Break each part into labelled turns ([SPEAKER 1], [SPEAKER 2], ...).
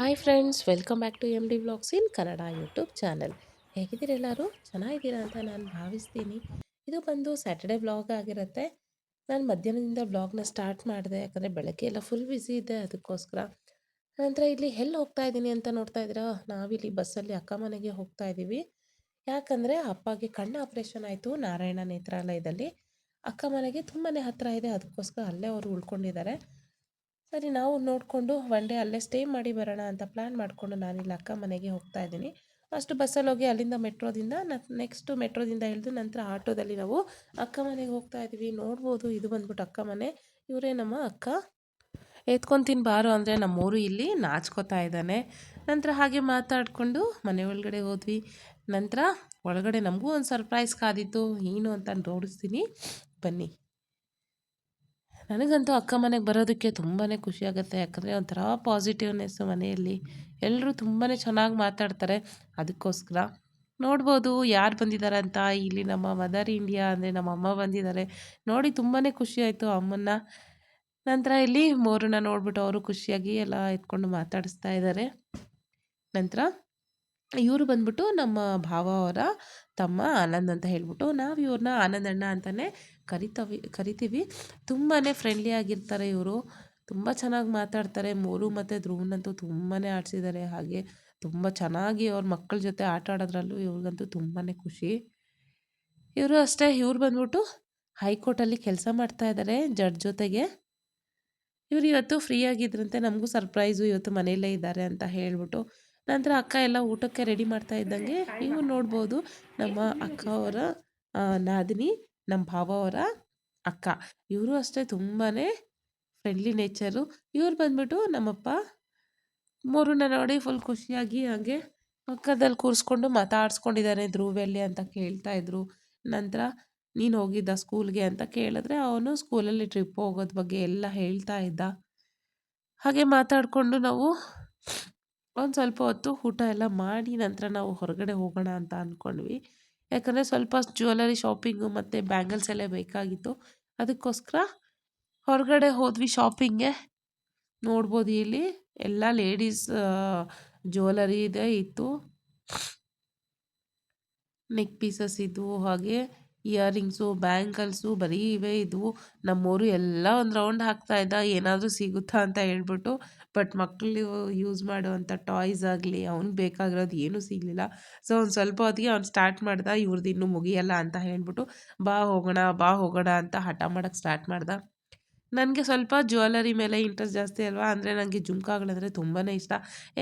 [SPEAKER 1] Hi friends, welcome back to M D vlogs in Kannada YouTube channel. ಹೇಗಿದ್ದೀರಿ ಎಲ್ಲರೂ? ಚೆನ್ನಾಗಿದ್ದೀರಾ ಅಂತ ನಾನು ಭಾವಿಸ್ತೀನಿ. ಇದು ಬಂದು ಸ್ಯಾಟರ್ಡೆ ವ್ಲಾಗ್ ಆಗಿರುತ್ತೆ. ನಾನು ಮಧ್ಯಾಹ್ನದಿಂದ ವ್ಲಾಗ್ನ ಸ್ಟಾರ್ಟ್ ಮಾಡಿದೆ, ಯಾಕಂದರೆ ಬೆಳಗ್ಗೆ ಎಲ್ಲ ಫುಲ್ ಬ್ಯುಸಿ ಇದ್ದೆ, ಅದಕ್ಕೋಸ್ಕರ. ನಂತರ ಇಲ್ಲಿ ಎಲ್ಲಿ ಹೋಗ್ತಾ ಇದ್ದೀನಿ ಅಂತ ನೋಡ್ತಾ ಇದ್ದೀರಾ? ನಾವಿಲ್ಲಿ ಬಸ್ಸಲ್ಲಿ ಅಕ್ಕ ಮನೆಗೆ ಹೋಗ್ತಾ ಇದ್ದೀವಿ. ಯಾಕಂದರೆ ಅಪ್ಪಗೆ ಕಣ್ಣು ಆಪ್ರೇಷನ್ ಆಯಿತು ನಾರಾಯಣ ನೇತ್ರಾಲಯದಲ್ಲಿ. ಅಕ್ಕ ಮನೆಗೆ ತುಂಬಾ ಹತ್ತಿರ ಇದೆ, ಅದಕ್ಕೋಸ್ಕರ ಅಲ್ಲೇ ಅವರು ಉಳ್ಕೊಂಡಿದ್ದಾರೆ. ಸರಿ, ನಾವು ನೋಡಿಕೊಂಡು ಒನ್ ಡೇ ಅಲ್ಲೇ ಸ್ಟೇ ಮಾಡಿ ಬರೋಣ ಅಂತ ಪ್ಲ್ಯಾನ್ ಮಾಡಿಕೊಂಡು ನಾನಿಲ್ಲಿ ಅಕ್ಕ ಮನೆಗೆ ಹೋಗ್ತಾ ಇದ್ದೀನಿ. ಫಸ್ಟ್ ಬಸ್ಸಲ್ಲಿ ಹೋಗಿ ಅಲ್ಲಿಂದ ಮೆಟ್ರೋದಿಂದ ನೆಕ್ಸ್ಟು ಮೆಟ್ರೋದಿಂದ ಇಳಿದು ನಂತರ ಆಟೋದಲ್ಲಿ ನಾವು ಅಕ್ಕ ಮನೆಗೆ ಹೋಗ್ತಾ ಇದ್ದೀವಿ. ನೋಡ್ಬೋದು, ಇದು ಬಂದ್ಬಿಟ್ಟು ಅಕ್ಕ ಮನೆ. ಇವರೇ ನಮ್ಮ ಅಕ್ಕ. ಎತ್ಕೊತೀನಿ ಬಾರೋ ಅಂದರೆ ನಮ್ಮೂರು ಇಲ್ಲಿ ನಾಚ್ಕೋತಾ ಇದ್ದಾನೆ. ನಂತರ ಹಾಗೆ ಮಾತಾಡಿಕೊಂಡು ಮನೆ ಒಳಗಡೆ ಹೋದ್ವಿ. ನಂತರ ಒಳಗಡೆ ನಮಗೂ ಒಂದು ಸರ್ಪ್ರೈಸ್ ಕಾದಿತ್ತು, ಏನು ಅಂತ ನೋಡಿಸ್ತೀನಿ ಬನ್ನಿ. ನನಗಂತೂ ಅಕ್ಕ ಮನೆಗೆ ಬರೋದಕ್ಕೆ ತುಂಬಾ ಖುಷಿಯಾಗುತ್ತೆ, ಯಾಕಂದರೆ ಒಂಥರ ಪಾಸಿಟಿವ್ನೆಸ್ಸು ಮನೆಯಲ್ಲಿ. ಎಲ್ಲರೂ ತುಂಬಾ ಚೆನ್ನಾಗಿ ಮಾತಾಡ್ತಾರೆ. ಅದಕ್ಕೋಸ್ಕರ ನೋಡ್ಬೋದು ಯಾರು ಬಂದಿದ್ದಾರೆ ಅಂತ. ಇಲ್ಲಿ ನಮ್ಮ ಮದರ್ ಇಂಡಿಯಾ ಅಂದರೆ ನಮ್ಮ ಅಮ್ಮ ಬಂದಿದ್ದಾರೆ. ನೋಡಿ ತುಂಬಾ ಖುಷಿ ಆಯಿತು ಅಮ್ಮನ್ನ. ನಂತರ ಇಲ್ಲಿ ಮೋರನ್ನ ನೋಡ್ಬಿಟ್ಟು ಅವರು ಖುಷಿಯಾಗಿ ಎಲ್ಲ ಎತ್ಕೊಂಡು ಮಾತಾಡಿಸ್ತಾ ಇದ್ದಾರೆ. ನಂತರ ಇವರು ಬಂದ್ಬಿಟ್ಟು ನಮ್ಮ ಭಾವ ಅವರ ತಮ್ಮ ಆನಂದ್ ಅಂತ ಹೇಳ್ಬಿಟ್ಟು ನಾವು ಇವ್ರನ್ನ ಆನಂದಣ್ಣ ಅಂತಲೇ ಕರಿತೀವಿ. ತುಂಬಾ ಫ್ರೆಂಡ್ಲಿ ಆಗಿರ್ತಾರೆ ಇವರು. ತುಂಬ ಚೆನ್ನಾಗಿ ಮಾತಾಡ್ತಾರೆ. ಮೋರು ಮತ್ತು ಧ್ರುವನಂತೂ ತುಂಬಾ ಆಡಿಸಿದ್ದಾರೆ. ಹಾಗೆ ತುಂಬ ಚೆನ್ನಾಗಿ ಅವ್ರ ಮಕ್ಕಳ ಜೊತೆ ಆಟ ಆಡೋದ್ರಲ್ಲೂ ಇವ್ರಿಗಂತೂ ತುಂಬಾ ಖುಷಿ. ಇವರು ಅಷ್ಟೇ, ಇವ್ರು ಬಂದ್ಬಿಟ್ಟು ಹೈಕೋರ್ಟಲ್ಲಿ ಕೆಲಸ ಮಾಡ್ತಾ ಇದ್ದಾರೆ ಜಡ್ಜ್ ಜೊತೆಗೆ. ಇವರು ಇವತ್ತು ಫ್ರೀ ಆಗಿದ್ರಂತೆ, ನಮಗೂ ಸರ್ಪ್ರೈಸು, ಇವತ್ತು ಮನೆಯಲ್ಲೇ ಇದ್ದಾರೆ ಅಂತ ಹೇಳ್ಬಿಟ್ಟು. ನಂತರ ಅಕ್ಕ ಎಲ್ಲ ಊಟಕ್ಕೆ ರೆಡಿ ಮಾಡ್ತಾ ಇದ್ದಂಗೆ ನೀವು ನೋಡ್ಬೋದು ನಮ್ಮ ಅಕ್ಕ ಅವರ ನಾದಿನಿ, ನಮ್ಮ ಭಾವ ಅವರ ಅಕ್ಕ. ಇವರು ಅಷ್ಟೇ ತುಂಬಾ ಫ್ರೆಂಡ್ಲಿ ನೇಚರು. ಇವ್ರು ಬಂದ್ಬಿಟ್ಟು ನಮ್ಮಪ್ಪ. ಮೂರನ್ನ ನೋಡಿ ಫುಲ್ ಖುಷಿಯಾಗಿ ಹಾಗೆ ಪಕ್ಕದಲ್ಲಿ ಕೂರಿಸ್ಕೊಂಡು ಮಾತಾಡ್ಸ್ಕೊಂಡಿದ್ದಾನೆ. ಧ್ರುವೆಲ್ಲಿ ಅಂತ ಕೇಳ್ತಾ ಇದ್ರು. ನಂತರ ನೀನು ಹೋಗಿದ್ದ ಸ್ಕೂಲ್ಗೆ ಅಂತ ಕೇಳಿದ್ರೆ ಅವನು ಸ್ಕೂಲಲ್ಲಿ ಟ್ರಿಪ್ ಹೋಗೋದ್ರ ಬಗ್ಗೆ ಎಲ್ಲ ಹೇಳ್ತಾ ಇದ್ದ. ಹಾಗೆ ಮಾತಾಡಿಕೊಂಡು ನಾವು ಒಂದು ಸ್ವಲ್ಪ ಹೊತ್ತು ಊಟ ಎಲ್ಲ ಮಾಡಿ ನಂತರ ನಾವು ಹೊರಗಡೆ ಹೋಗೋಣ ಅಂತ ಅಂದ್ಕೊಂಡ್ವಿ. ಯಾಕಂದರೆ ಸ್ವಲ್ಪ ಜ್ಯುವೆಲರಿ ಶಾಪಿಂಗು ಮತ್ತು ಬ್ಯಾಂಗಲ್ಸ್ ಎಲ್ಲ ಬೇಕಾಗಿತ್ತು. ಅದಕ್ಕೋಸ್ಕರ ಹೊರಗಡೆ ಹೋದ್ವಿ ಶಾಪಿಂಗ್ಗೆ. ನೋಡ್ಬೋದು ಇಲ್ಲಿ ಎಲ್ಲ ಲೇಡೀಸ್ ಜ್ಯುವೆಲರಿ ಇತ್ತು, ನೆಕ್ ಪೀಸಸ್ ಇದ್ವು, ಹಾಗೆ ಇಯರಿಂಗ್ಸು, ಬ್ಯಾಂಗಲ್ಸು ಬರೀ ಇವೇ ಇದ್ವು. ನಮ್ಮವರು ಎಲ್ಲ ಒಂದು ರೌಂಡ್ ಹಾಕ್ತಾಯಿದ್ದ ಏನಾದರೂ ಸಿಗುತ್ತಾ ಅಂತ ಹೇಳ್ಬಿಟ್ಟು. ಬಟ್ ಮಕ್ಕಳು ಯೂಸ್ ಮಾಡುವಂಥ ಟಾಯ್ಸ್ ಆಗಲಿ ಅವ್ನಿಗೆ ಬೇಕಾಗಿರೋದು ಏನೂ ಸಿಗಲಿಲ್ಲ. ಸೊ ಒಂದು ಸ್ವಲ್ಪ ಹೊತ್ತಿಗೆ ಅವ್ನು ಸ್ಟಾರ್ಟ್ ಮಾಡ್ದ, ಇವ್ರದ್ದು ಇನ್ನೂ ಮುಗಿಯಲ್ಲ ಅಂತ ಹೇಳ್ಬಿಟ್ಟು ಬಾ ಹೋಗೋಣ ಅಂತ ಹಠ ಮಾಡೋಕ್ಕೆ ಸ್ಟಾರ್ಟ್ ಮಾಡ್ದ. ನನಗೆ ಸ್ವಲ್ಪ ಜ್ಯುವೆಲರಿ ಮೇಲೆ ಇಂಟ್ರೆಸ್ಟ್ ಜಾಸ್ತಿ ಅಲ್ವಾ, ಅಂದರೆ ನನಗೆ ಜುಮ್ಕಾಗಳಂದರೆ ತುಂಬಾ ಇಷ್ಟ.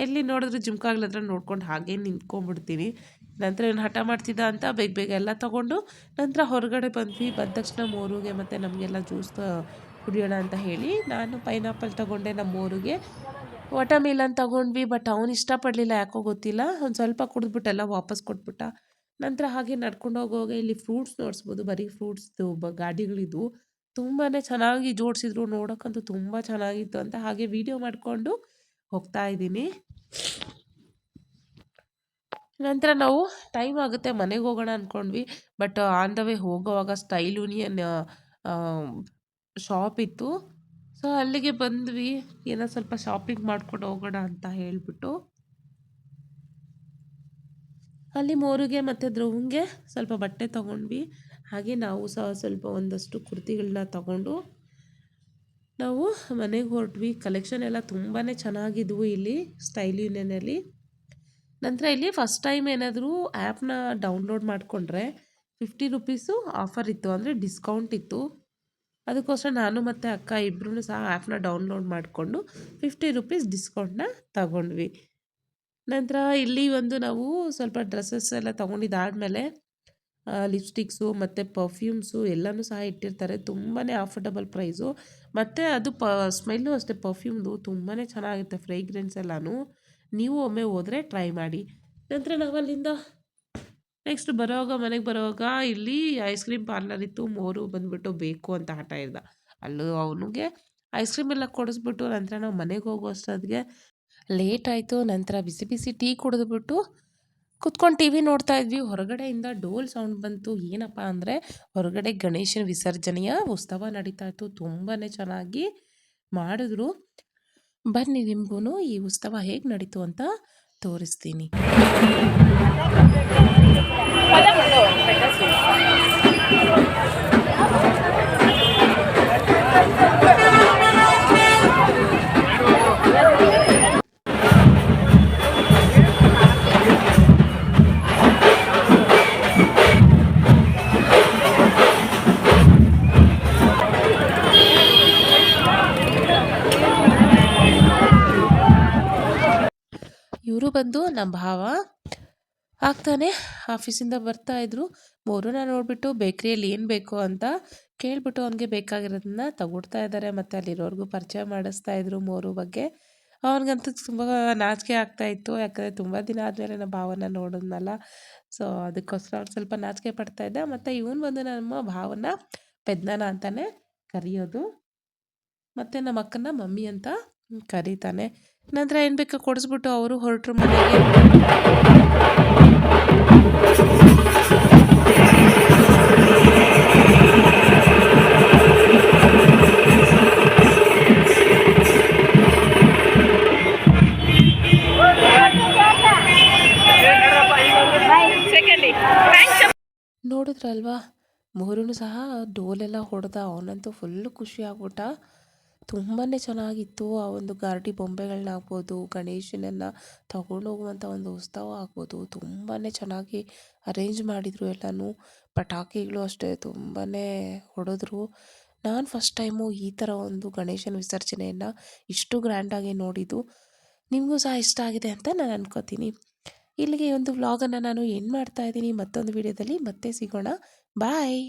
[SPEAKER 1] ಎಲ್ಲಿ ನೋಡಿದ್ರೆ ಜುಮ್ಕಾಗಳ ಹತ್ರ ನೋಡ್ಕೊಂಡು ಹಾಗೇ ನಿಂತ್ಕೊಂಡ್ಬಿಡ್ತೀನಿ. ನಂತರ ಏನು ಹಠ ಮಾಡ್ತಿದ್ದ ಅಂತ ಬೇಗ ಎಲ್ಲ ತೊಗೊಂಡು ನಂತರ ಹೊರಗಡೆ ಬಂದ್ವಿ. ಬಂದ ತಕ್ಷಣ ಮೋರುಗೆ ಮತ್ತು ನಮಗೆಲ್ಲ ಜ್ಯೂಸ್ ಕುಡಿಯೋಣ ಅಂತ ಹೇಳಿ ನಾನು ಪೈನಾಪಲ್ ತೊಗೊಂಡೆ, ನಮ್ಮ ಮೋರುಗೆ ವಾಟರ್ಮೆಲನ್ ತೊಗೊಂಡ್ವಿ. ಬಟ್ ಅವ್ನು ಇಷ್ಟಪಡಲಿಲ್ಲ, ಯಾಕೋ ಗೊತ್ತಿಲ್ಲ. ಒಂದು ಸ್ವಲ್ಪ ಕುಡಿದ್ಬಿಟ್ಟು ಎಲ್ಲ ವಾಪಸ್ ಕೊಟ್ಬಿಟ್ಟ. ನಂತರ ಹಾಗೆ ನಡ್ಕೊಂಡು ಹೋಗುವಾಗ ಇಲ್ಲಿ ಫ್ರೂಟ್ಸ್ ನೋಡಿಸ್ಬೋದು, ಬರೀ ಫ್ರೂಟ್ಸ್ದು ಗಾಡಿಗಳಿದ್ವು. ತುಂಬಾ ಚೆನ್ನಾಗಿ ಜೋಡಿಸಿದ್ರು, ನೋಡೋಕ್ಕಂತೂ ತುಂಬ ಚೆನ್ನಾಗಿತ್ತು ಅಂತ ಹಾಗೆ ವಿಡಿಯೋ ಮಾಡಿಕೊಂಡು ಹೋಗ್ತಾ ಇದ್ದೀನಿ. ನಂತರ ನಾವು ಟೈಮ್ ಆಗುತ್ತೆ ಮನೆಗೆ ಹೋಗೋಣ ಅಂದ್ಕೊಂಡ್ವಿ. ಬಟ್ ಆನ್ ದ ವೇ ಹೋಗೋವಾಗ ಸ್ಟೈಲ್ ಯೂನಿಯನ್ ಶಾಪ್ ಇತ್ತು. ಸೊ ಅಲ್ಲಿಗೆ ಬಂದ್ವಿ, ಏನೋ ಸ್ವಲ್ಪ ಶಾಪಿಂಗ್ ಮಾಡ್ಕೊಂಡು ಹೋಗೋಣ ಅಂತ ಹೇಳ್ಬಿಟ್ಟು. ಅಲ್ಲಿ ಮೋರಿಗೆ ಮತ್ತು ಧ್ರುವಂಗೆ ಸ್ವಲ್ಪ ಬಟ್ಟೆ ತೊಗೊಂಡ್ವಿ. ಹಾಗೆ ನಾವು ಸಹ ಸ್ವಲ್ಪ ಒಂದಷ್ಟು ಕುರ್ತಿಗಳನ್ನ ತಗೊಂಡು ನಾವು ಮನೆಗೆ ಹೊರಟ್ವಿ. ಕಲೆಕ್ಷನ್ ಎಲ್ಲ ತುಂಬಾ ಚೆನ್ನಾಗಿದ್ವು ಇಲ್ಲಿ ಸ್ಟೈಲ್ ಯೂನಿಯನಲ್ಲಿ. ನಂತರ ಇಲ್ಲಿ ಫಸ್ಟ್ ಟೈಮ್ ಏನಾದರೂ ಆ್ಯಪ್ನ ಡೌನ್ಲೋಡ್ ಮಾಡಿಕೊಂಡ್ರೆ 50 ರುಪೀಸು ಆಫರ್ ಇತ್ತು, ಅಂದರೆ ಡಿಸ್ಕೌಂಟ್ ಇತ್ತು. ಅದಕ್ಕೋಸ್ಕರ ನಾನು ಮತ್ತು ಅಕ್ಕ ಇಬ್ಬರೂ ಸಹ ಆ್ಯಪ್ನ ಡೌನ್ಲೋಡ್ ಮಾಡಿಕೊಂಡು 50 ರುಪೀಸ್ ಡಿಸ್ಕೌಂಟ್ನ ತಗೊಂಡ್ವಿ. ನಂತರ ಇಲ್ಲಿ ಒಂದು ನಾವು ಸ್ವಲ್ಪ ಡ್ರೆಸ್ಸಸ್ ಎಲ್ಲ ತೊಗೊಂಡಿದ್ದಾದಮೇಲೆ ಲಿಪ್ಸ್ಟಿಕ್ಸು ಮತ್ತು ಪರ್ಫ್ಯೂಮ್ಸು ಎಲ್ಲನೂ ಸಹ ಇಟ್ಟಿರ್ತಾರೆ. ತುಂಬಾ ಅಫೋರ್ಡಬಲ್ ಪ್ರೈಸು. ಮತ್ತು ಅದು ಸ್ಮೆಲ್ಲು ಅಷ್ಟೇ, ಪರ್ಫ್ಯೂಮ್ದು ತುಂಬಾ ಚೆನ್ನಾಗಿರುತ್ತೆ, ಫ್ರೇಗ್ರೆನ್ಸ್ ಎಲ್ಲನೂ. ನೀವು ಒಮ್ಮೆ ಹೋದರೆ ಟ್ರೈ ಮಾಡಿ. ನಂತರ ನಾವು ಅಲ್ಲಿಂದ ನೆಕ್ಸ್ಟ್ ಮನೆಗೆ ಬರೋವಾಗ ಇಲ್ಲಿ ಐಸ್ ಕ್ರೀಮ್ ಪಾರ್ಲರ್ ಇತ್ತು. ಮೋರು ಬಂದುಬಿಟ್ಟು ಬೇಕು ಅಂತ ಹಠ ಇದ್ದ. ಅಲ್ಲೂ ಅವನಿಗೆ ಐಸ್ ಕ್ರೀಮ್ ಎಲ್ಲ ಕೊಡಿಸ್ಬಿಟ್ಟು ನಂತರ ನಾವು ಮನೆಗೆ ಹೋಗೋ ಅಷ್ಟೊತ್ತಿಗೆ ಲೇಟ್ ಆಯಿತು. ನಂತರ ಬಿಸಿ ಬಿಸಿ ಟೀ ಕುಡಿದ್ಬಿಟ್ಟು ಕುತ್ಕೊಂಡು ಟಿ ವಿ ನೋಡ್ತಾ ಇದ್ವಿ. ಹೊರಗಡೆಯಿಂದ ಡೋಲ್ ಸೌಂಡ್ ಬಂತು. ಏನಪ್ಪ ಅಂದರೆ ಹೊರಗಡೆ ಗಣೇಶನ ವಿಸರ್ಜನೆಯ ಉತ್ಸವ ನಡೀತಾ ಇತ್ತು. ತುಂಬಾ ಚೆನ್ನಾಗಿ ಮಾಡಿದ್ರು. ಬನ್ನಿ ನಿಮಗೂ ಈ ಉತ್ಸವ ಹೇಗೆ ನಡೀತು ಅಂತ ತೋರಿಸ್ತೀನಿ. ಇವರು ಬಂದು ನಮ್ಮ ಭಾವ ಆಗ್ತಾನೆ ಆಫೀಸಿಂದ ಬರ್ತಾಯಿದ್ರು. ಮೋರನ್ನ ನೋಡಿಬಿಟ್ಟು ಬೇಕ್ರಿಯಲ್ಲಿ ಏನು ಬೇಕು ಅಂತ ಕೇಳಿಬಿಟ್ಟು ಅವನಿಗೆ ಬೇಕಾಗಿರೋದನ್ನ ತಗೊಡ್ತಾ ಇದ್ದಾರೆ. ಮತ್ತು ಅಲ್ಲಿರೋರ್ಗೂ ಪರಿಚಯ ಮಾಡಿಸ್ತಾ ಇದ್ರು ಮೋರು ಬಗ್ಗೆ. ಅವನಿಗಂತೂ ತುಂಬ ನಾಚಿಕೆ ಆಗ್ತಾಯಿತ್ತು, ಯಾಕಂದರೆ ತುಂಬ ದಿನ ಆದಮೇಲೆ ನಮ್ಮ ಭಾವನ ನೋಡಿದ್ನಲ್ಲ. ಸೊ ಅದಕ್ಕೋಸ್ಕರ ಅವ್ನು ಸ್ವಲ್ಪ ನಾಚಿಕೆ ಪಡ್ತಾಯಿದ್ದ. ಮತ್ತು ಇವನು ಬಂದು ನಮ್ಮ ಭಾವನ ಪೆದ್ದನ ಅಂತಲೇ ಕರೆಯೋದು, ಮತ್ತು ನಮ್ಮ ಅಕ್ಕನ ಮಮ್ಮಿ ಅಂತ ಕರೀತಾನೆ. ನಂತರ ಏನು ಬೇಕೋ ಕೊಡಿಸ್ಬಿಟ್ಟು ಅವರು ಹೊರಟ್ರು ಮನೆಗೆ. ನೋಡಿದ್ರಲ್ವಾ, ಮೂರೂ ಸಹ ಡೋಲೆಲ್ಲ ಹೊಡೆದ. ಅವನಂತೂ ಫುಲ್ಲು ಖುಷಿ ಆಗ್ಬಿಟ್ಟ. ತುಂಬಾ ಚೆನ್ನಾಗಿತ್ತು. ಆ ಒಂದು ಗಾರ್ಡಿ ಬೊಂಬೆಗಳನ್ನಾಗ್ಬೋದು, ಗಣೇಶನನ್ನು ತಗೊಂಡೋಗುವಂಥ ಒಂದು ಉತ್ಸವ ಆಗ್ಬೋದು, ತುಂಬಾ ಚೆನ್ನಾಗಿ ಅರೇಂಜ್ ಮಾಡಿದರು ಎಲ್ಲನೂ. ಪಟಾಕಿಗಳು ಅಷ್ಟೇ ತುಂಬಾ ಹೊಡೆದ್ರು. ನಾನು ಫಸ್ಟ್ ಟೈಮು ಈ ಥರ ಒಂದು ಗಣೇಶನ ವಿಸರ್ಜನೆಯನ್ನು ಇಷ್ಟು ಗ್ರ್ಯಾಂಡಾಗಿ ನೋಡಿದ್ದು. ನಿಮಗೂ ಸಹ ಇಷ್ಟ ಆಗಿದೆ ಅಂತ ನಾನು ಅನ್ಕೋತೀನಿ. ಇಲ್ಲಿಗೆ ಒಂದು ವ್ಲಾಗನ್ನು ನಾನು ಎಂಡ್ ಮಾಡ್ತಾ ಇದ್ದೀನಿ. ಮತ್ತೊಂದು ವಿಡಿಯೋದಲ್ಲಿ ಮತ್ತೆ ಸಿಗೋಣ. ಬಾಯ್.